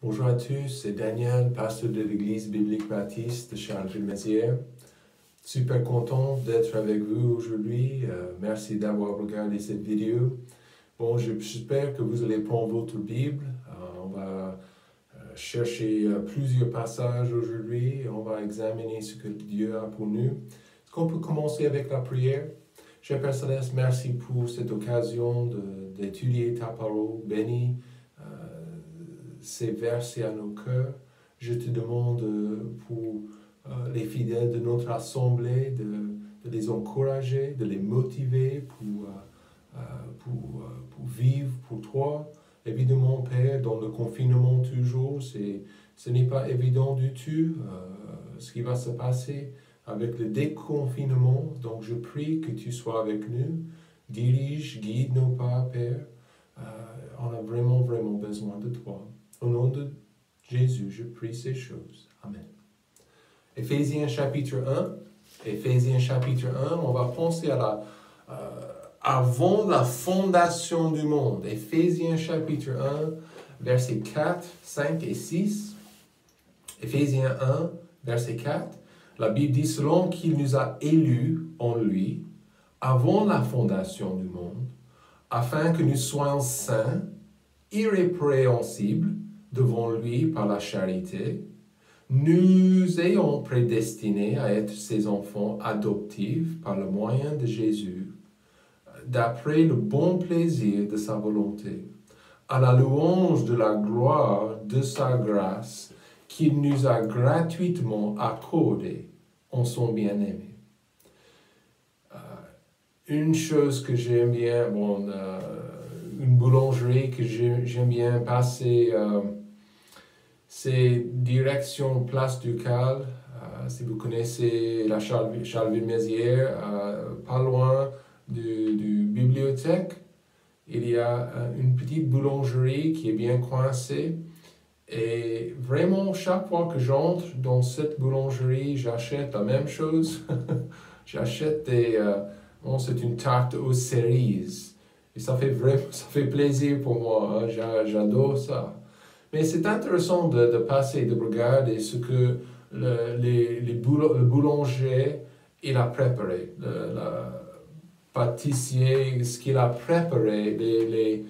Bonjour à tous, c'est Daniel, pasteur de l'Église biblique baptiste de Charleville-Mézières. Super content d'être avec vous aujourd'hui. Merci d'avoir regardé cette vidéo. Bon, j'espère que vous allez prendre votre Bible. On va chercher plusieurs passages aujourd'hui. On va examiner ce que Dieu a pour nous. Est-ce qu'on peut commencer avec la prière? Cher Père Céleste, merci pour cette occasion d'étudier ta parole. Bénis ces versets à nos cœurs. Je te demande pour les fidèles de notre assemblée de les encourager, de les motiver pour vivre pour toi. Évidemment, Père, dans le confinement toujours, ce n'est pas évident du tout ce qui va se passer avec le déconfinement. Donc je prie que tu sois avec nous, dirige, guide nos pas, Père. On a vraiment besoin de toi. Au nom de Jésus, je prie ces choses. Amen. Éphésiens chapitre 1. Éphésiens chapitre 1, on va penser à avant la fondation du monde. Éphésiens chapitre 1, versets 4, 5 et 6. Éphésiens 1, verset 4. La Bible dit, selon qu'il nous a élus en lui, avant la fondation du monde, afin que nous soyons saints, irrépréhensibles, devant lui par la charité, nous ayons prédestinés à être ses enfants adoptifs par le moyen de Jésus, d'après le bon plaisir de sa volonté, à la louange de la gloire de sa grâce qu'il nous a gratuitement accordée en son bien-aimé. Une chose que j'aime bien, une boulangerie que j'aime bien passer, c'est direction Place Ducal. Si vous connaissez la Charleville-Mézières, pas loin du bibliothèque, il y a une petite boulangerie qui est bien coincée. Et vraiment, chaque fois que j'entre dans cette boulangerie, j'achète la même chose. J'achète c'est une tarte aux cerises. Et ça fait plaisir pour moi. J'adore ça. Mais c'est intéressant de passer, de regarder ce que le boulanger il a préparé, le pâtissier, ce qu'il a préparé,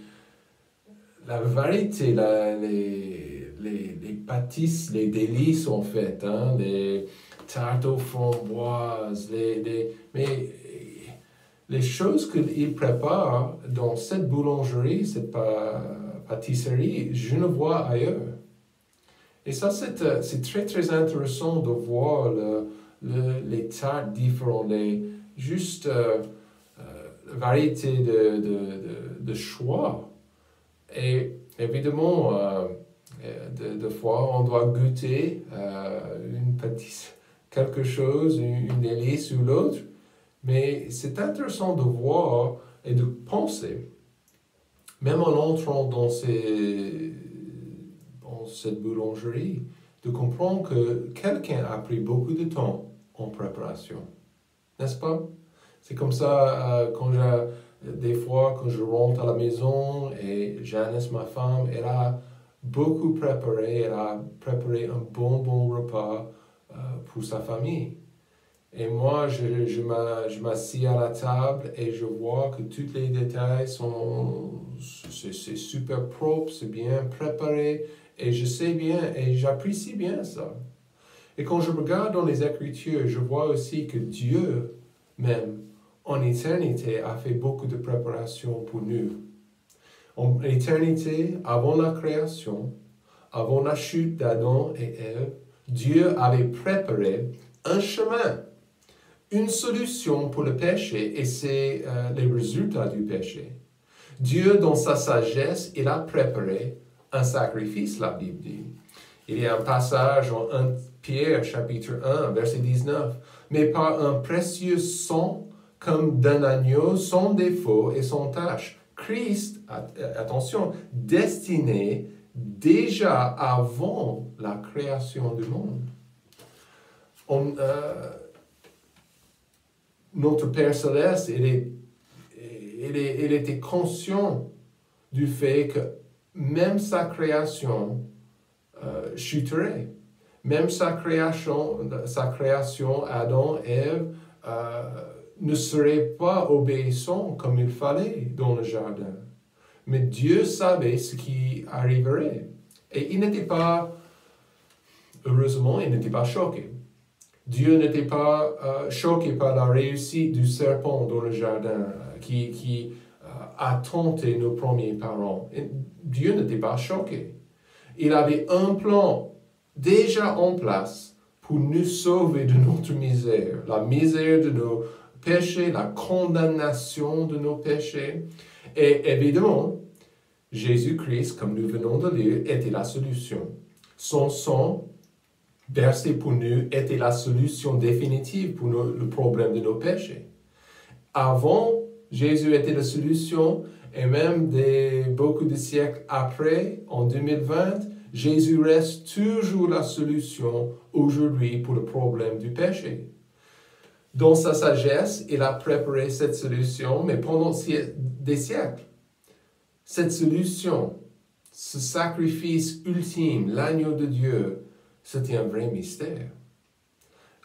la variété, les pâtisses, les délices en fait, les tartes aux framboises, mais les choses qu'il prépare dans cette boulangerie, cette pâtisserie, je ne vois ailleurs. Et ça, c'est très intéressant de voir les tartes différentes, la variété de choix. Et évidemment, de fois, on doit goûter quelque chose, une délice ou l'autre. Mais c'est intéressant de voir et de penser, même en entrant dans cette boulangerie, de comprendre que quelqu'un a pris beaucoup de temps en préparation. N'est-ce pas? C'est comme ça, des fois, quand je rentre à la maison et Janice, ma femme, elle a beaucoup préparé, elle a préparé un bon repas pour sa famille. Et moi, je m'assieds à la table et je vois que tous les détails c'est super propre, c'est bien préparé, et je sais bien, et j'apprécie bien ça. Et quand je regarde dans les Écritures, je vois aussi que Dieu, même, en éternité, a fait beaucoup de préparation pour nous. En éternité, avant la création, avant la chute d'Adam et Ève, Dieu avait préparé un chemin, une solution pour le péché, et c'est les résultats du péché. Dieu, dans sa sagesse, il a préparé un sacrifice, la Bible dit. Il y a un passage en 1 Pierre, chapitre 1, verset 19. « Mais par un précieux sang, comme d'un agneau, sans défaut et sans tache. Christ, attention, destiné déjà avant la création du monde. » Notre Père Céleste, il était conscient du fait que même sa création chuterait. Même sa création, Adam et Ève, ne seraient pas obéissants comme il fallait dans le jardin. Mais Dieu savait ce qui arriverait. Et il n'était pas, heureusement, il n'était pas choqué. Dieu n'était pas choqué par la réussite du serpent dans le jardin qui a tenté nos premiers parents. Et Dieu n'était pas choqué. Il avait un plan déjà en place pour nous sauver de notre misère, la misère de nos péchés, la condamnation de nos péchés. Et évidemment, Jésus-Christ, comme nous venons de lire, était la solution. Son sang, versé pour nous, était la solution définitive pour le problème de nos péchés. Avant, Jésus était la solution, et même beaucoup de siècles après, en 2020, Jésus reste toujours la solution aujourd'hui pour le problème du péché. Dans sa sagesse, il a préparé cette solution, mais pendant des siècles, cette solution, ce sacrifice ultime, l'agneau de Dieu, c'était un vrai mystère.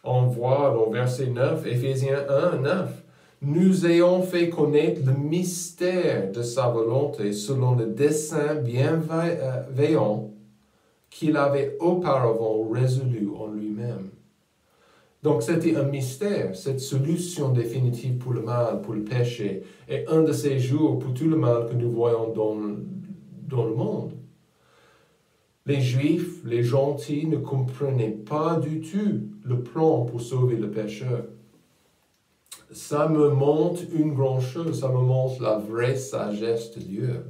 On voit dans verset 9, Éphésiens 1, 9, « Nous ayons fait connaître le mystère de sa volonté selon le dessein bienveillant qu'il avait auparavant résolu en lui-même. » Donc c'était un mystère, cette solution définitive pour le mal, pour le péché, et un de ces jours pour tout le mal que nous voyons dans le monde. Les Juifs, les gentils, ne comprenaient pas du tout le plan pour sauver le pécheur. Ça me montre une grande chose, ça me montre la vraie sagesse de Dieu.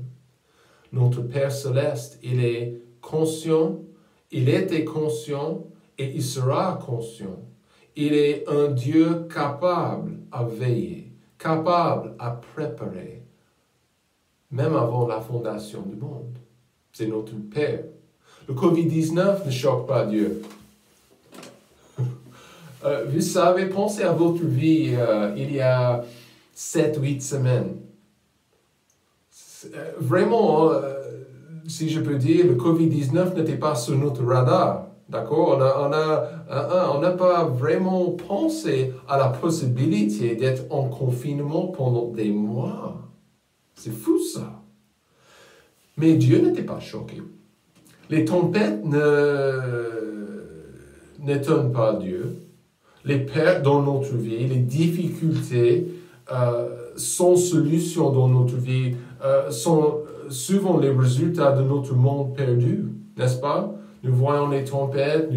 Notre Père Céleste, il est conscient, il était conscient et il sera conscient. Il est un Dieu capable à veiller, capable à préparer, même avant la fondation du monde. C'est notre Père. Le COVID-19 ne choque pas Dieu. Vous savez, pensez à votre vie il y a 7-8 semaines. Vraiment, si je peux dire, le COVID-19 n'était pas sur notre radar. D'accord? On n'a pas vraiment pensé à la possibilité d'être en confinement pendant des mois. C'est fou ça. Mais Dieu n'était pas choqué. Les tempêtes n'étonnent pas Dieu. Les pertes dans notre vie, les difficultés sans solution dans notre vie sont souvent les résultats de notre monde perdu, n'est-ce pas? Nous voyons les tempêtes,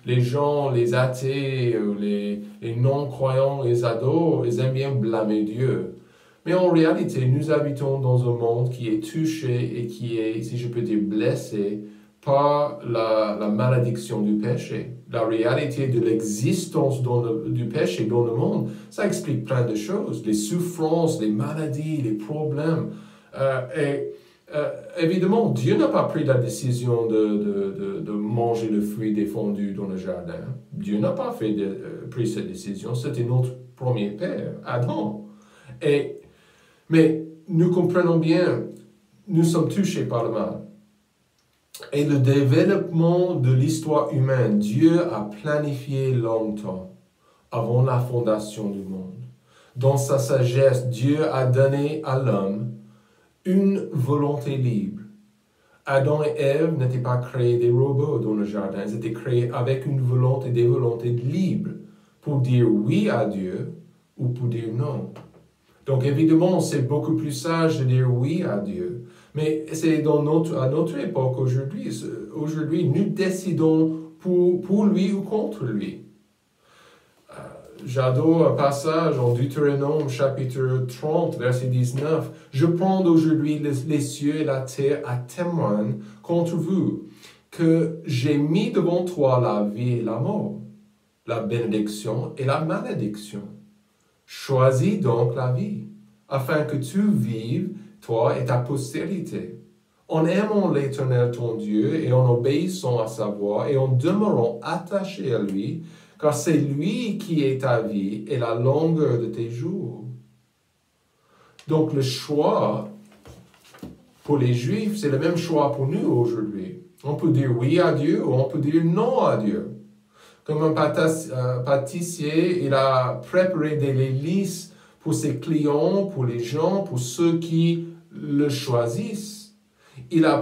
les gens, les athées, les non-croyants, les ados, ils aiment bien blâmer Dieu. Mais en réalité, nous habitons dans un monde qui est touché et qui est, si je peux dire, blessé par la malédiction du péché. La réalité de l'existence du péché dans le monde, ça explique plein de choses. Les souffrances, les maladies, les problèmes. Évidemment, Dieu n'a pas pris la décision de manger le fruit défendu dans le jardin. Dieu n'a pas pris cette décision. C'était notre premier père, Adam. Mais nous comprenons bien, nous sommes touchés par le mal. Et le développement de l'histoire humaine, Dieu a planifié longtemps, avant la fondation du monde. Dans sa sagesse, Dieu a donné à l'homme une volonté libre. Adam et Ève n'étaient pas créés des robots dans le jardin, ils étaient créés avec une volonté, des volontés libres, pour dire oui à Dieu ou pour dire non. Donc évidemment, c'est beaucoup plus sage de dire oui à Dieu. Mais c'est à notre époque aujourd'hui. Aujourd'hui, nous décidons pour lui ou contre lui. J'adore un passage en Deutéronome chapitre 30, verset 19. « Je prends aujourd'hui les cieux et la terre à témoin contre vous, que j'ai mis devant toi la vie et la mort, la bénédiction et la malédiction. Choisis donc la vie, afin que tu vives, toi et ta postérité, en aimant l'Éternel ton Dieu et en obéissant à sa voix et en demeurant attaché à lui, car c'est lui qui est ta vie et la longueur de tes jours. » Donc le choix Pour les Juifs, c'est le même choix pour nous aujourd'hui. On peut dire oui à Dieu ou on peut dire non à Dieu. Comme un pâtissier, il a préparé des listes pour ses clients, pour les gens, pour ceux qui le choisissent. Dieu a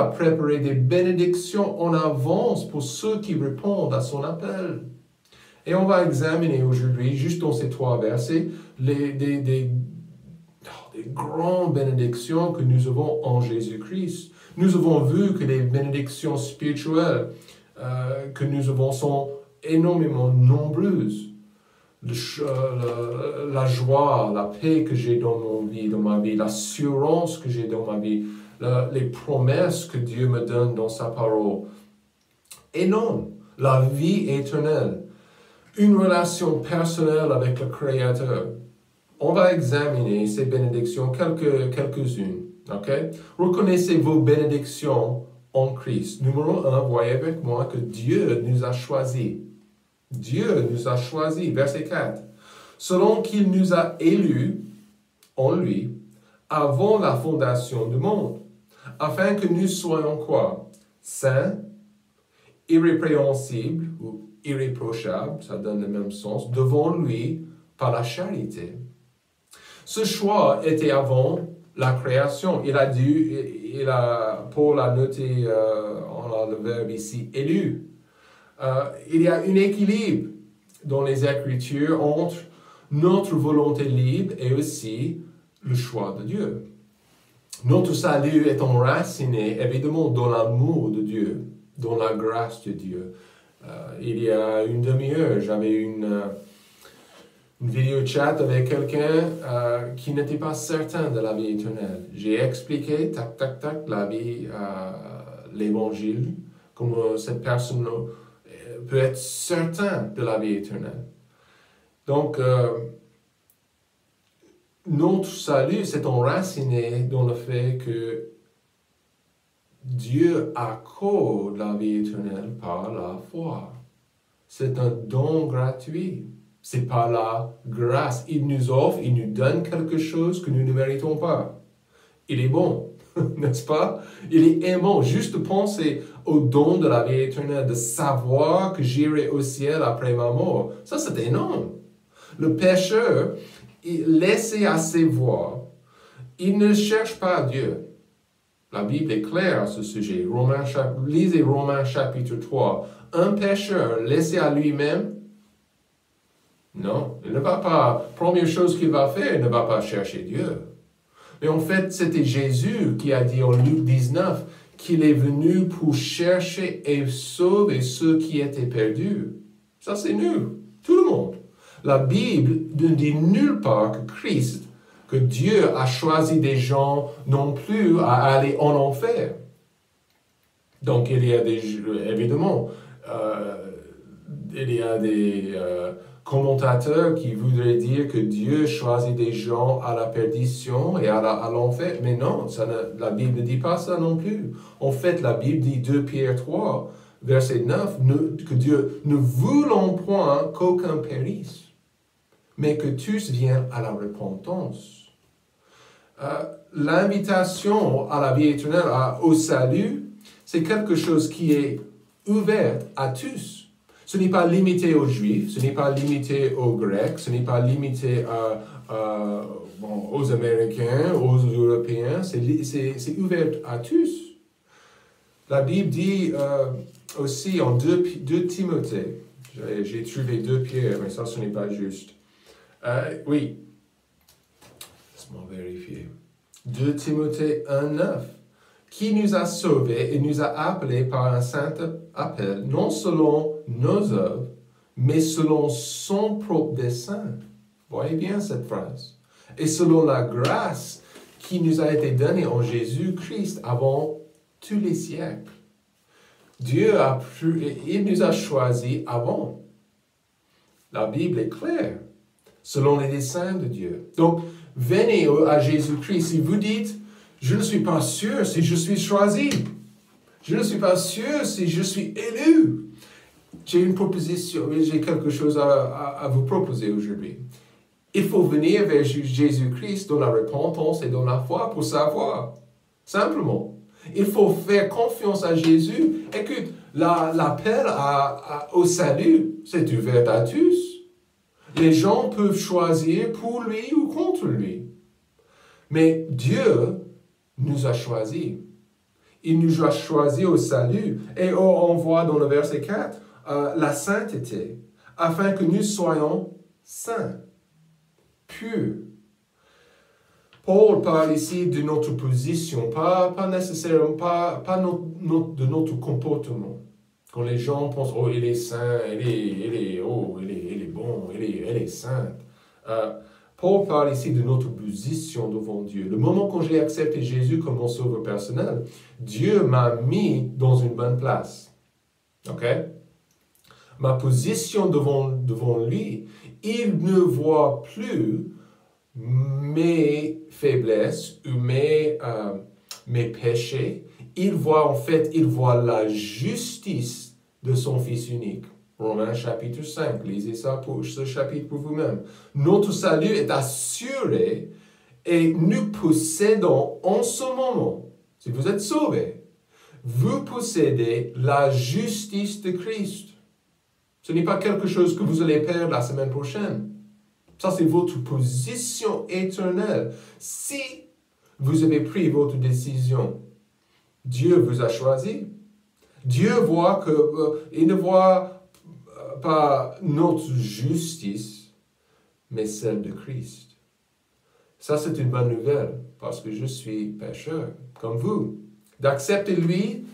préparé des bénédictions en avance pour ceux qui répondent à son appel. Et on va examiner aujourd'hui, juste dans ces 3 versets, des grandes bénédictions que nous avons en Jésus-Christ. Nous avons vu que les bénédictions spirituelles que nous avons sont énormément nombreuses. La joie, la paix que j'ai dans ma vie, l'assurance que j'ai dans ma vie, les promesses que Dieu me donne dans sa parole. Et non, la vie éternelle, une relation personnelle avec le Créateur. On va examiner ces bénédictions, quelques-unes. Okay? Reconnaissez vos bénédictions en Christ. Numéro 1, voyez avec moi que Dieu nous a choisis. Dieu nous a choisis. Verset 4. Selon qu'il nous a élus en lui, avant la fondation du monde, afin que nous soyons quoi? Saints, irrépréhensibles ou irréprochables, ça donne le même sens, devant lui par la charité. Ce choix était avant la création. Paul a noté, on a le verbe ici, élu. Il y a un équilibre dans les Écritures entre notre volonté libre et aussi le choix de Dieu. Notre salut est enraciné, évidemment, dans l'amour de Dieu, dans la grâce de Dieu. Il y a une demi-heure, j'avais une vidéo chat avec quelqu'un qui n'était pas certain de la vie éternelle. J'ai expliqué, la vie, l'évangile, comment cette personne peut être certain de la vie éternelle. Donc, notre salut s'est enraciné dans le fait que Dieu accorde la vie éternelle par la foi. C'est un don gratuit. C'est par la grâce. Il nous offre, il nous donne quelque chose que nous ne méritons pas. Il est bon, n'est-ce pas? Il est aimant. Juste penser au don de la vie éternelle, de savoir que j'irai au ciel après ma mort. Ça, c'est énorme. Le pécheur, laissé à ses voies, il ne cherche pas Dieu. La Bible est claire à ce sujet. Lisez Romains chapitre 3. Un pécheur laissé à lui-même, non, il ne va pas, première chose qu'il va faire, il ne va pas chercher Dieu. Mais en fait, c'était Jésus qui a dit en Luc 19 qu'il est venu pour chercher et sauver ceux qui étaient perdus. Ça, c'est nous, tout le monde. La Bible ne dit nulle part que Christ, que Dieu a choisi des gens non plus à aller en enfer. Donc, il y a évidemment, il y a des commentateurs qui voudraient dire que Dieu choisit des gens à la perdition et à l'enfer. Mais non, la Bible ne dit pas ça non plus. En fait, la Bible dit 2 Pierre 3, verset 9, que Dieu ne voulant point qu'aucun périsse, mais que tous viennent à la repentance. L'invitation à la vie éternelle, au salut, c'est quelque chose qui est ouvert à tous. Ce n'est pas limité aux Juifs, ce n'est pas limité aux Grecs, ce n'est pas limité aux Américains, aux Européens, c'est ouvert à tous. La Bible dit aussi en 2 Timothée, j'ai trouvé 2 Pierre, mais ça ce n'est pas juste. Oui, laisse-moi vérifier. 2 Timothée 1,9. Qui nous a sauvés et nous a appelés par un saint appel, non selon nos œuvres, mais selon son propre dessein. Voyez bien cette phrase. Et selon la grâce qui nous a été donnée en Jésus-Christ avant tous les siècles. Il nous a choisis avant. La Bible est claire, selon les desseins de Dieu. Donc, venez à Jésus-Christ. Si vous dites, je ne suis pas sûr si je suis choisi. Je ne suis pas sûr si je suis élu. J'ai une proposition, j'ai quelque chose à vous proposer aujourd'hui. Il faut venir vers Jésus-Christ dans la repentance et dans la foi pour savoir. Simplement. Il faut faire confiance à Jésus. Écoute, l'appel au salut, c'est ouvert à tous. Les gens peuvent choisir pour lui ou contre lui. Mais Dieu nous a choisis. Il nous a choisis au salut. Et on voit dans le verset 4, la sainteté, afin que nous soyons saints, purs. Paul parle ici de notre position, pas nécessairement, pas de notre comportement. Quand les gens pensent, oh, il est saint, il est bon, elle est sainte. Paul parle ici de notre position devant Dieu. Le moment quand j'ai accepté Jésus comme mon sauveur personnel, Dieu m'a mis dans une bonne place. OK? Ma position devant lui, il ne voit plus mes faiblesses ou mes péchés. Il voit la justice de son Fils unique. Romains chapitre 5, lisez ça pour ce chapitre pour vous-même. Notre salut est assuré et nous possédons en ce moment, si vous êtes sauvés, vous possédez la justice de Christ. Ce n'est pas quelque chose que vous allez perdre la semaine prochaine. Ça, c'est votre position éternelle. Si vous avez pris votre décision, Dieu vous a choisi. Dieu voit il ne voit pas notre justice, mais celle de Christ. Ça, c'est une bonne nouvelle, parce que je suis pécheur, comme vous. D'accepter lui,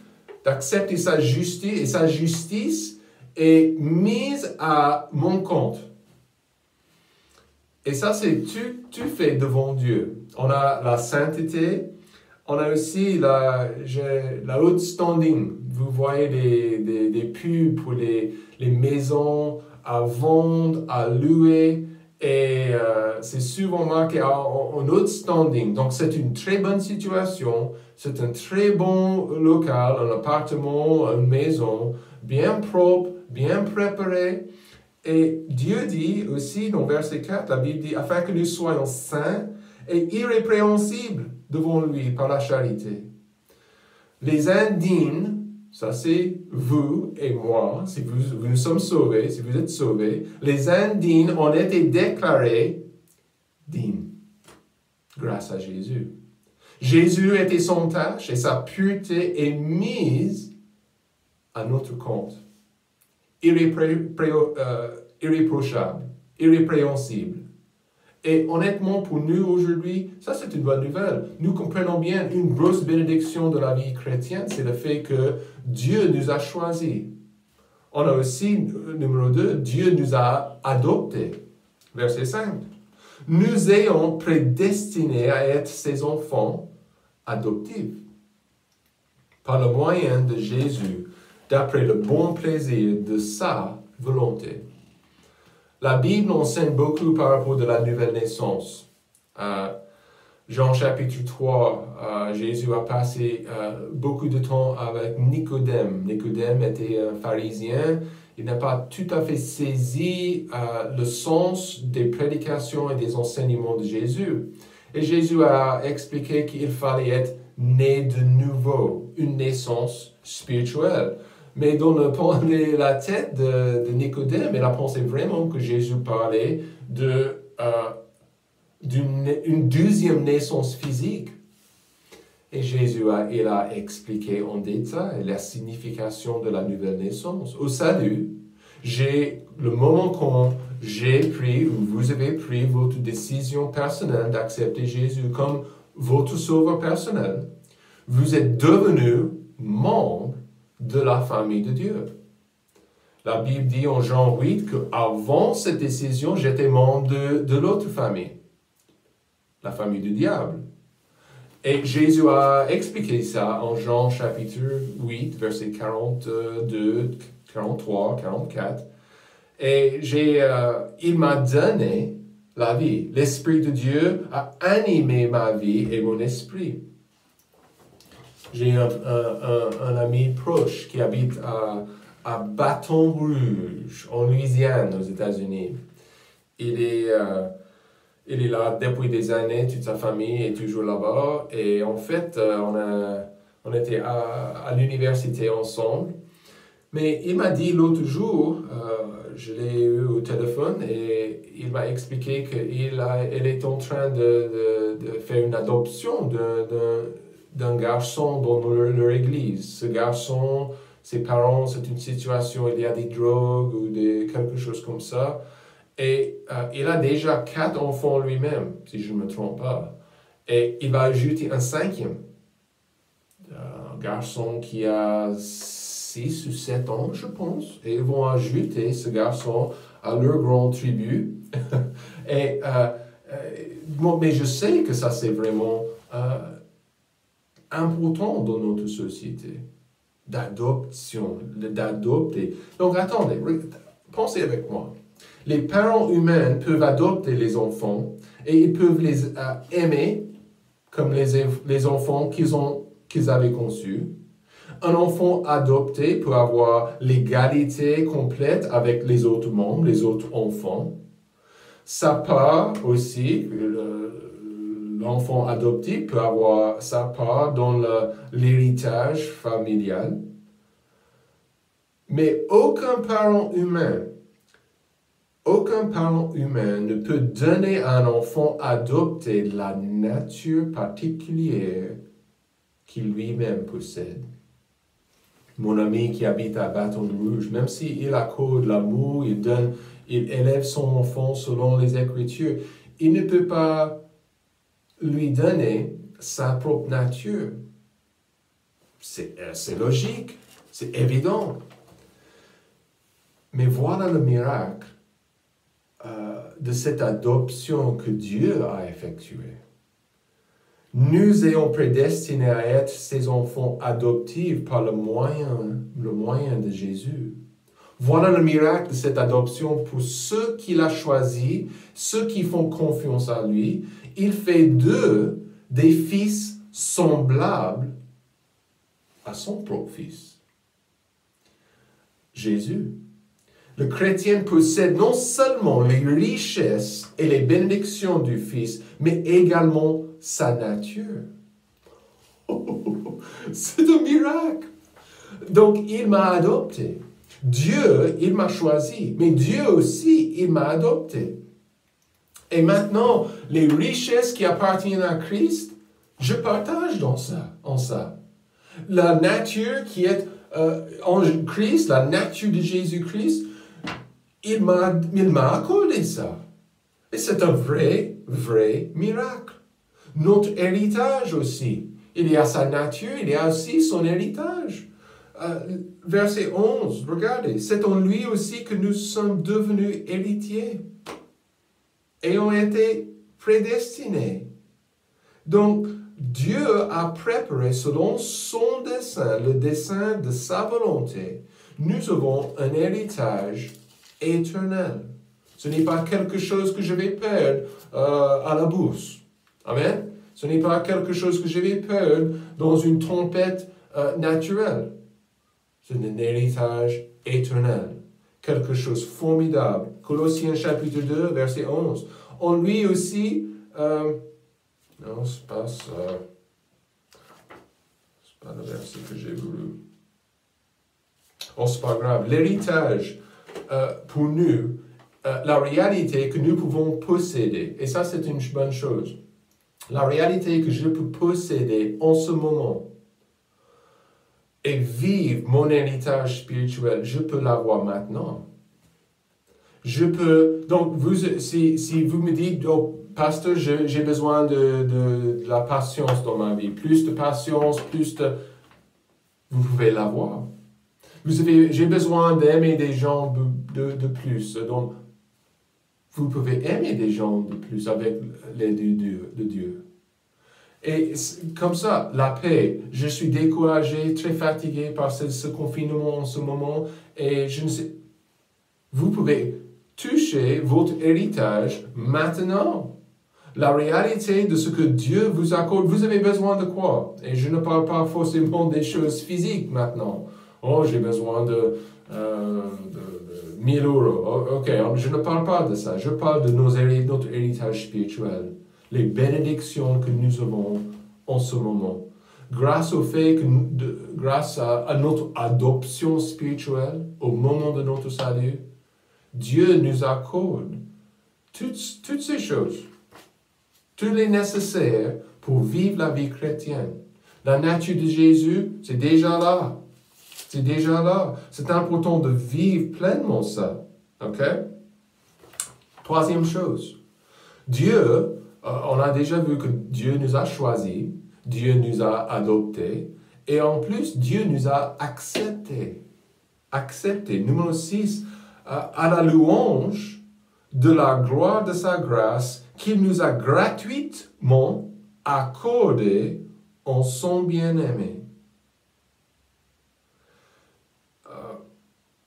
d'accepter sa justice, et sa justice est mise à mon compte. Et ça, c'est tu fais devant Dieu. On a la sainteté, on a aussi la haute standing. Vous voyez des pubs pour les maisons à vendre, à louer, et c'est souvent marqué en haute standing. Donc, c'est une très bonne situation, c'est un très bon local, un appartement, une maison, bien propre, bien préparé. Et Dieu dit aussi dans verset 4, la Bible dit, afin que nous soyons saints et irrépréhensibles devant lui par la charité. Les indignes, ça c'est vous et moi, si vous nous sommes sauvés, si vous êtes sauvés, les indignes ont été déclarés dignes grâce à Jésus. Jésus était sans tache et sa pureté est mise à notre compte. Irréprochable, irrépréhensible. Et honnêtement, pour nous aujourd'hui, ça c'est une bonne nouvelle. Nous comprenons bien une grosse bénédiction de la vie chrétienne, c'est le fait que Dieu nous a choisis. On a aussi, numéro 2, Dieu nous a adoptés. Verset 5. Nous ayons prédestinés à être ses enfants adoptifs par le moyen de Jésus, d'après le bon plaisir de sa volonté. La Bible enseigne beaucoup par rapport à la nouvelle naissance. Jean chapitre 3, Jésus a passé beaucoup de temps avec Nicodème. Nicodème était un pharisien. Il n'a pas tout à fait saisi le sens des prédications et des enseignements de Jésus. Et Jésus a expliqué qu'il fallait être né de nouveau, une naissance spirituelle. Mais dans la tête de Nicodème, il a pensé vraiment que Jésus parlait d'une deuxième naissance physique. Et Jésus il a expliqué en détail la signification de la nouvelle naissance. Au salut, le moment quand j'ai pris ou vous avez pris votre décision personnelle d'accepter Jésus comme votre sauveur personnel, vous êtes devenu membre de la famille de Dieu. La Bible dit en Jean 8 qu'avant cette décision, j'étais membre de l'autre famille, la famille du diable. Et Jésus a expliqué ça en Jean chapitre 8, versets 42, 43, 44. Et il m'a donné la vie. L'Esprit de Dieu a animé ma vie et mon esprit. J'ai un ami proche qui habite à Baton Rouge, en Louisiane, aux États-Unis. Il est il est là depuis des années, toute sa famille est toujours là-bas. Et en fait, on était à l'université ensemble. Mais il m'a dit l'autre jour, je l'ai eu au téléphone et il m'a expliqué qu'il est en train de faire une adoption d'un garçon dans leur église. Ce garçon, ses parents, c'est une situation, il y a des drogues ou quelque chose comme ça. Et il a déjà 4 enfants lui-même, si je ne me trompe pas. Et il va ajouter un 5e. Un garçon qui a 6 ou 7 ans, je pense. Et ils vont ajouter ce garçon à leur grande tribu. Et, mais je sais que ça, c'est vraiment important dans notre société. D'adoption, d'adopter. Donc, attendez, pensez avec moi. Les parents humains peuvent adopter les enfants et ils peuvent les aimer comme les enfants qu'ils avaient conçus. Un enfant adopté peut avoir l'égalité complète avec les autres membres, les autres enfants. Sa part aussi, l'enfant adopté peut avoir sa part dans l'héritage familial. Mais aucun parent humain ne peut donner à un enfant adopté la nature particulière qu'il lui-même possède. Mon ami qui habite à Baton Rouge, même s'il accorde l'amour, il élève son enfant selon les Écritures, il ne peut pas lui donner sa propre nature. C'est logique, c'est évident. Mais voilà le miracle de cette adoption que Dieu a effectuée. Nous ayons prédestinés à être ses enfants adoptifs par le moyen de Jésus. Voilà le miracle de cette adoption pour ceux qu'il a choisis, ceux qui font confiance à lui. Il fait d'eux des fils semblables à son propre fils. Jésus. Le chrétien possède non seulement les richesses et les bénédictions du Fils, mais également sa nature. C'est un miracle. Donc, il m'a adopté. Dieu, il m'a choisi. Mais Dieu aussi, il m'a adopté. Et maintenant, les richesses qui appartiennent à Christ, je partage en ça. La nature qui est en Christ, la nature de Jésus-Christ, il m'a accordé ça. Et c'est un vrai miracle. Notre héritage aussi. Il y a sa nature, il y a aussi son héritage. Verset 11, regardez. C'est en lui aussi que nous sommes devenus héritiers. Et ont été prédestinés. Donc, Dieu a préparé selon son dessein, le dessein de sa volonté. Nous avons un héritage éternel. Ce n'est pas quelque chose que je vais perdre à la bourse. Amen. Ce n'est pas quelque chose que je vais perdre dans une tempête naturelle. C'est un héritage éternel. Quelque chose de formidable. Colossiens chapitre 2, verset 11. En lui aussi, non, c'est pas ça. C'est pas le verset que j'ai voulu. Oh, c'est pas grave. L'héritage, pour nous, la réalité que nous pouvons posséder, et ça c'est une bonne chose, la réalité que je peux posséder en ce moment et vivre mon héritage spirituel, je peux l'avoir maintenant. Je peux, donc si vous me dites, oh, pasteur, j'ai besoin de la patience dans ma vie, plus de patience, vous pouvez l'avoir. J'ai besoin d'aimer des gens de plus. Donc, vous pouvez aimer des gens de plus avec l'aide de Dieu. Et comme ça, la paix. Je suis découragé, très fatigué par ce confinement en ce moment. Et je ne sais... Vous pouvez toucher votre héritage maintenant. La réalité de ce que Dieu vous accorde. Vous avez besoin de quoi? Et je ne parle pas forcément des choses physiques maintenant. Oh, j'ai besoin de 1000 euros. Oh, ok, je ne parle pas de ça. Je parle de notre héritage spirituel. Les bénédictions que nous avons en ce moment. Grâce au fait que, grâce à notre adoption spirituelle, au moment de notre salut, Dieu nous accorde toutes ces choses, tout les nécessaires pour vivre la vie chrétienne. La nature de Jésus, c'est déjà là. C'est déjà là. C'est important de vivre pleinement ça. OK? Troisième chose. Dieu, on a déjà vu que Dieu nous a choisis, Dieu nous a adoptés, et en plus, Dieu nous a acceptés. Acceptés. Numéro 6, à la louange de la gloire de sa grâce qu'il nous a gratuitement accordé en son bien-aimé.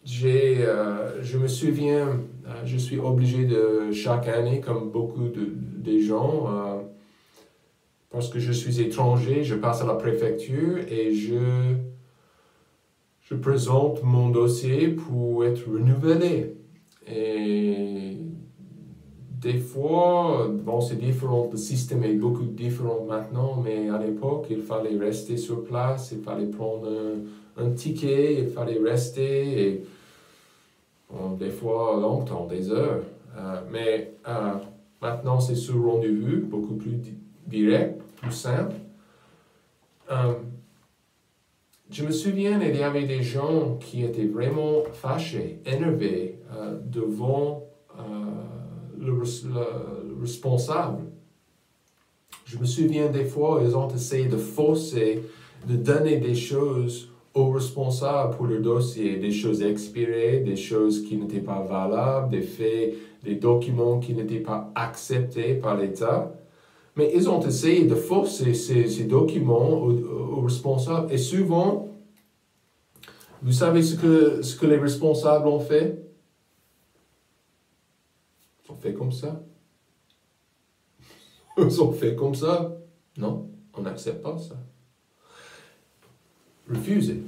Je me souviens, je suis obligé de chaque année, comme beaucoup des gens, parce que je suis étranger, je passe à la préfecture et je présente mon dossier pour être renouvelé. Et des fois, bon, c'est différent, le système est beaucoup différent maintenant, mais à l'époque, il fallait rester sur place, il fallait prendre un ticket, il fallait rester, et bon, des fois longtemps, des heures. Mais maintenant, c'est sur rendez-vous, beaucoup plus direct, plus simple. Je me souviens, il y avait des gens qui étaient vraiment fâchés, énervés devant le responsable. Je me souviens des fois, ils ont essayé de forcer, de donner des choses aux responsables pour le dossier, des choses expirées, des choses qui n'étaient pas valables, des faits, des documents qui n'étaient pas acceptés par l'État. Mais ils ont essayé de forcer ces documents aux responsables. Et souvent, vous savez ce que les responsables ont fait? Ils ont fait comme ça. Ils ont fait comme ça. Non, on n'accepte pas ça. Refusez.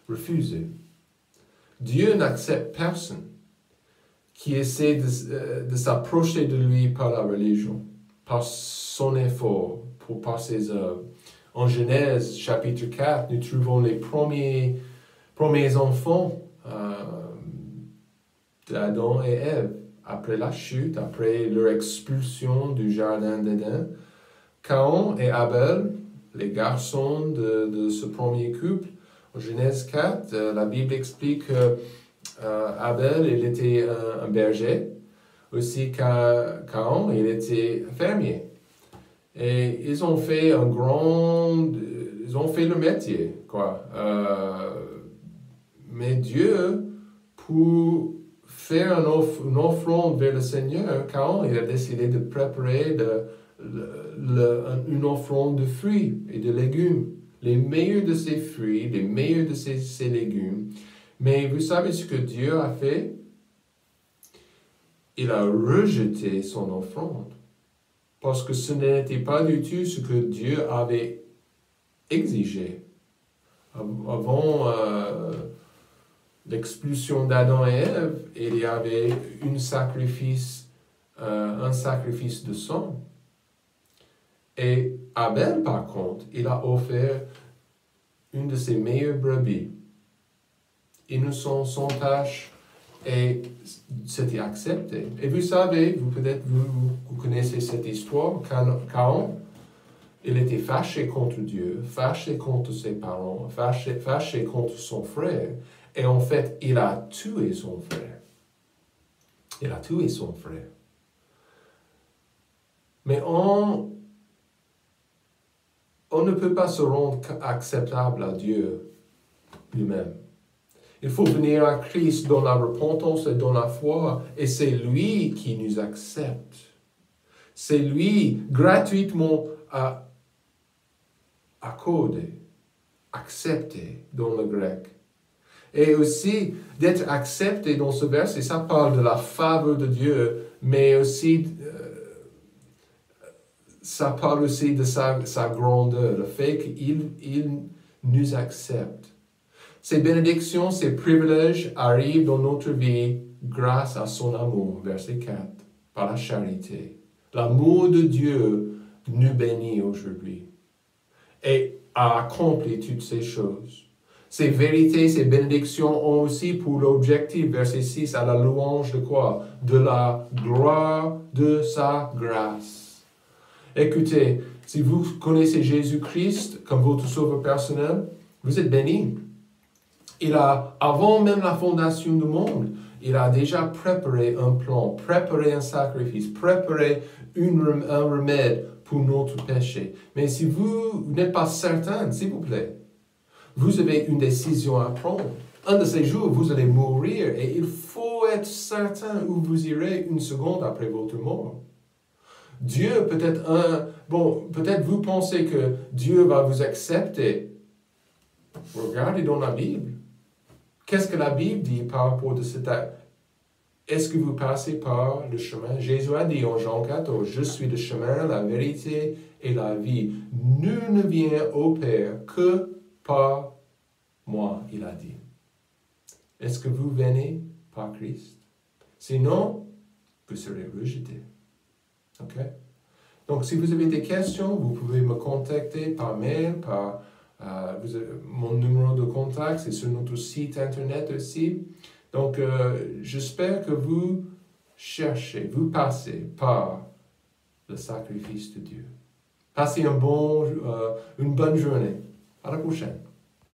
Refusez. Dieu n'accepte personne qui essaie de s'approcher de lui par la religion, par son effort, par ses œuvres. En Genèse, chapitre 4, nous trouvons les premiers enfants d'Adam et Ève. Après la chute, après leur expulsion du jardin d'Éden, Caïn et Abel, les garçons de ce premier couple, en Genèse 4, la Bible explique que Abel, il était un berger, aussi Caïn, il était fermier. Et ils ont fait ils ont fait le métier, quoi. Mais Dieu, pour faire une offrande vers le Seigneur, Caïn, il a décidé de préparer une offrande de fruits et de légumes. Les meilleurs de ses fruits, les meilleurs de ses légumes. Mais vous savez ce que Dieu a fait? Il a rejeté son offrande. Parce que ce n'était pas du tout ce que Dieu avait exigé. Avant l'expulsion d'Adam et Ève, il y avait un sacrifice de sang. Et Abel, par contre, il a offert une de ses meilleures brebis, innocent, sans tache, et c'était accepté. Et vous savez, vous connaissez cette histoire, Caïn, il était fâché contre Dieu, fâché contre ses parents, fâché contre son frère, et en fait, il a tué son frère. Il a tué son frère. Mais on ne peut pas se rendre acceptable à Dieu lui-même. Il faut venir à Christ dans la repentance et dans la foi, et c'est lui qui nous accepte. C'est lui gratuitement accordé, accepté dans le grec. Et aussi, d'être accepté dans ce verset, ça parle de la faveur de Dieu, mais aussi ça parle aussi de sa grandeur, le fait qu'il nous accepte. Ces bénédictions, ces privilèges arrivent dans notre vie grâce à son amour, verset 4, par la charité. L'amour de Dieu nous bénit aujourd'hui et a accompli toutes ces choses. Ces vérités, ces bénédictions ont aussi pour l'objectif, verset 6, à la louange de quoi? De la gloire de sa grâce. Écoutez, si vous connaissez Jésus-Christ comme votre sauveur personnel, vous êtes bénis. Il a, avant même la fondation du monde, il a déjà préparé un plan, préparé un sacrifice, préparé un remède pour notre péché. Mais si vous n'êtes pas certain, s'il vous plaît, vous avez une décision à prendre. Un de ces jours, vous allez mourir et il faut être certain où vous irez une seconde après votre mort. Dieu, peut-être vous pensez que Dieu va vous accepter. Regardez dans la Bible. Qu'est-ce que la Bible dit par rapport à cet acte? Est-ce que vous passez par le chemin? Jésus a dit en Jean 14, « Je suis le chemin, la vérité et la vie. Nul ne vient au Père que par moi, il a dit. » Est-ce que vous venez par Christ? Sinon, vous serez rejeté. OK? Donc, si vous avez des questions, vous pouvez me contacter par mail, mon numéro de contact, c'est sur notre site internet aussi. Donc, j'espère que vous cherchez, vous passez par le sacrifice de Dieu. Passez une bonne journée. À la prochaine.